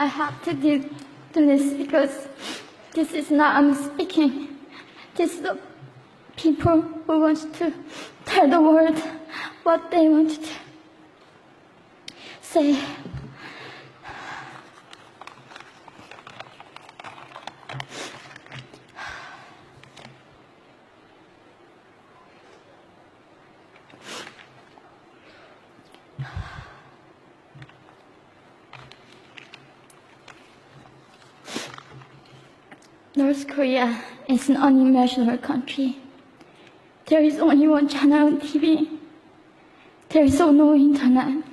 I have to do this because this is not I'm speaking. This is the people who want to tell the world what they want to say. North Korea is an unimaginable country. There is only one channel on TV. There is no internet.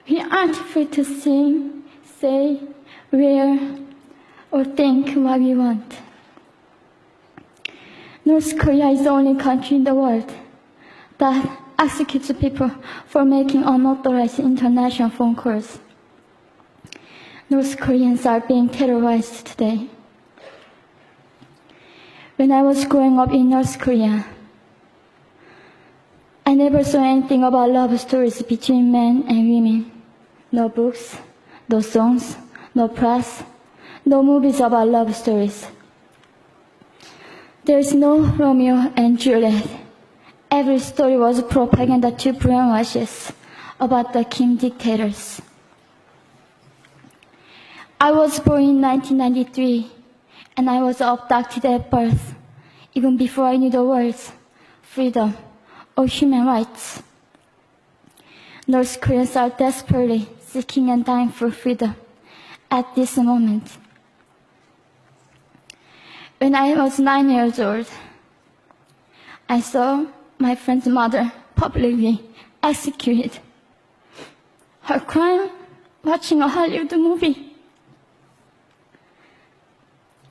We aren't free to sing, say, wear, or think what we want. North Korea is the only country in the world that executes people for making unauthorized international phone calls. North Koreans are being terrorized today. When I was growing up in North Korea, I never saw anything about love stories between men and women. No books, no songs, no press, no movies about love stories. There is no Romeo and Juliet. Every story was propaganda to brainwash us about the king dictators. I was born in 1993. And I was abducted at birth, even before I knew the words freedom or human rights. North Koreans are desperately seeking and dying for freedom at this moment. When I was 9 years old, I saw my friend's mother publicly executed. Her crime? Watching a Hollywood movie.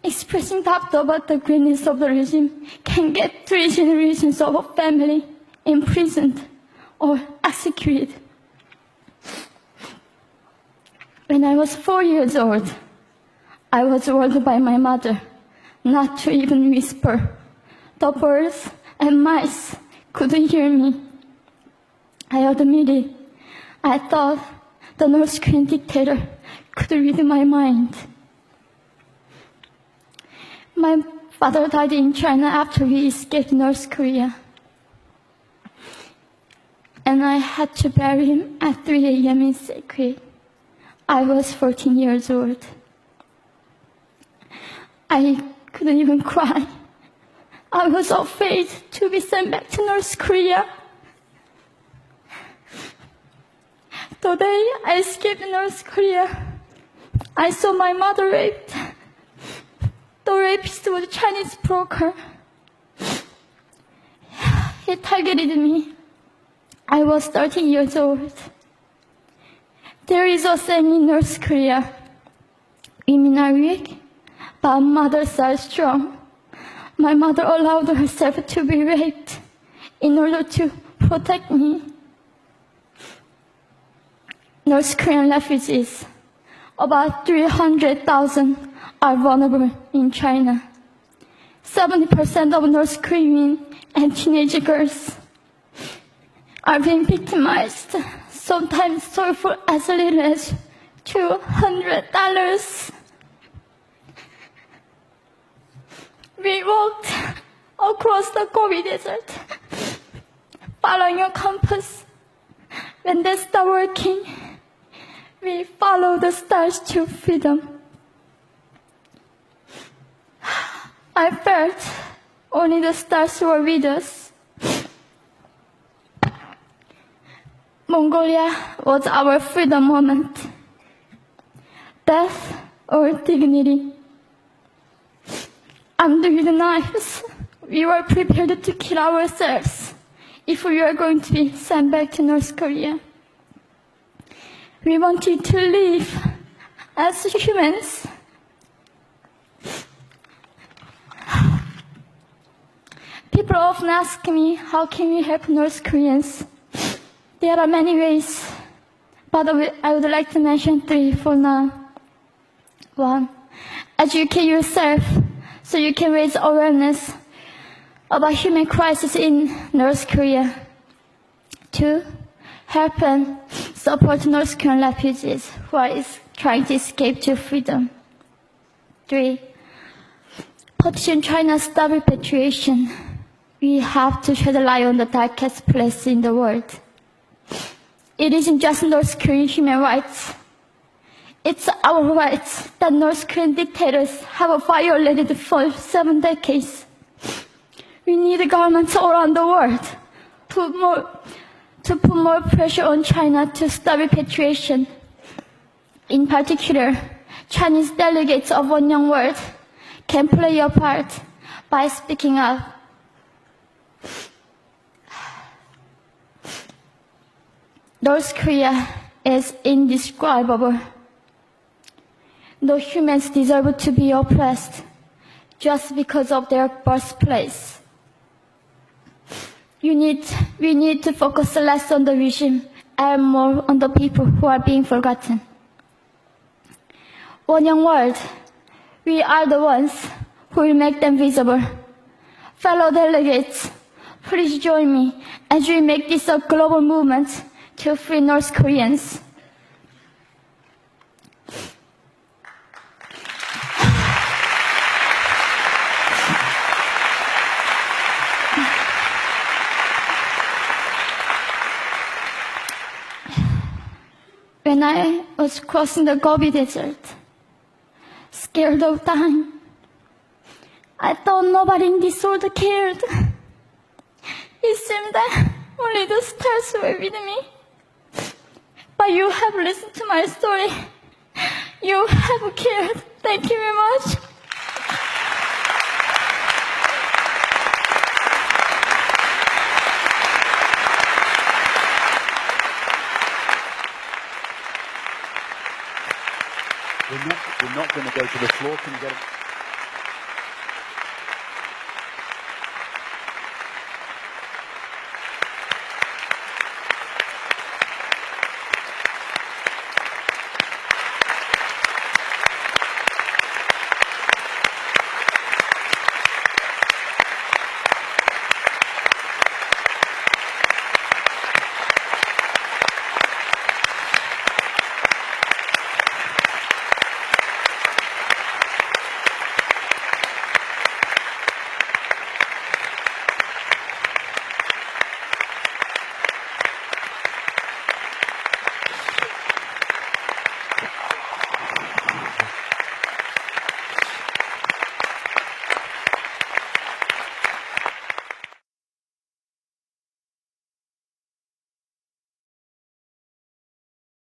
Expressing doubt about the greatness of the regime can get 3 generations of a family imprisoned or executed. When I was 4 years old, I was warned by my mother not to even whisper. The birds and mice couldn't hear me. I admitted I thought the North Korean dictator could read my mind. My father died in China after we escaped North Korea. And I had to bury him at 3 a.m. in secret. I was 14 years old. I couldn't even cry. I was afraid to be sent back to North Korea. The day I escaped North Korea, I saw my mother raped. The rapist was a Chinese broker. He targeted me. I was 13 years old. There is a saying in North Korea, women are weak, but mothers are strong. My mother allowed herself to be raped in order to protect me. North Korean refugees, about 300,000, are vulnerable in China. 70% of North Korean and teenage girls are being victimized, sometimes sold for as little as $200. We walked across the Gobi Desert, following a compass. When they stopped working, we followed the stars to freedom. I felt only the stars were with us. Mongolia was our freedom moment. Death or dignity. Under the knives, we were prepared to kill ourselves if we were going to be sent back to North Korea. We wanted to live as humans. People often ask me, how can we help North Koreans? There are many ways, but I would like to mention 3 for now. 1, educate yourself so you can raise awareness about human crisis in North Korea. 2, help and support North Korean refugees who are trying to escape to freedom. 3. Petition China stop repatriation. We have to shed light on the darkest place in the world. It isn't just North Korean human rights. It's our rights that North Korean dictators have violated for 7 decades. We need governments all around the world to put more pressure on China to stop repatriation. In particular, Chinese delegates of One Young World can play a part by speaking up. North Korea is indescribable. No humans deserve to be oppressed just because of their birthplace. We need to focus less on the regime and more on the people who are being forgotten. One Young World, we are the ones who will make them visible. Fellow delegates, please join me as we make this a global movement to free North Koreans. When I was crossing the Gobi Desert, scared of dying, I thought nobody in this world cared. It seemed that only the stars were with me. But you have listened to my story. You have cared. Thank you very much. We're not going to go to the floor. Can you get it?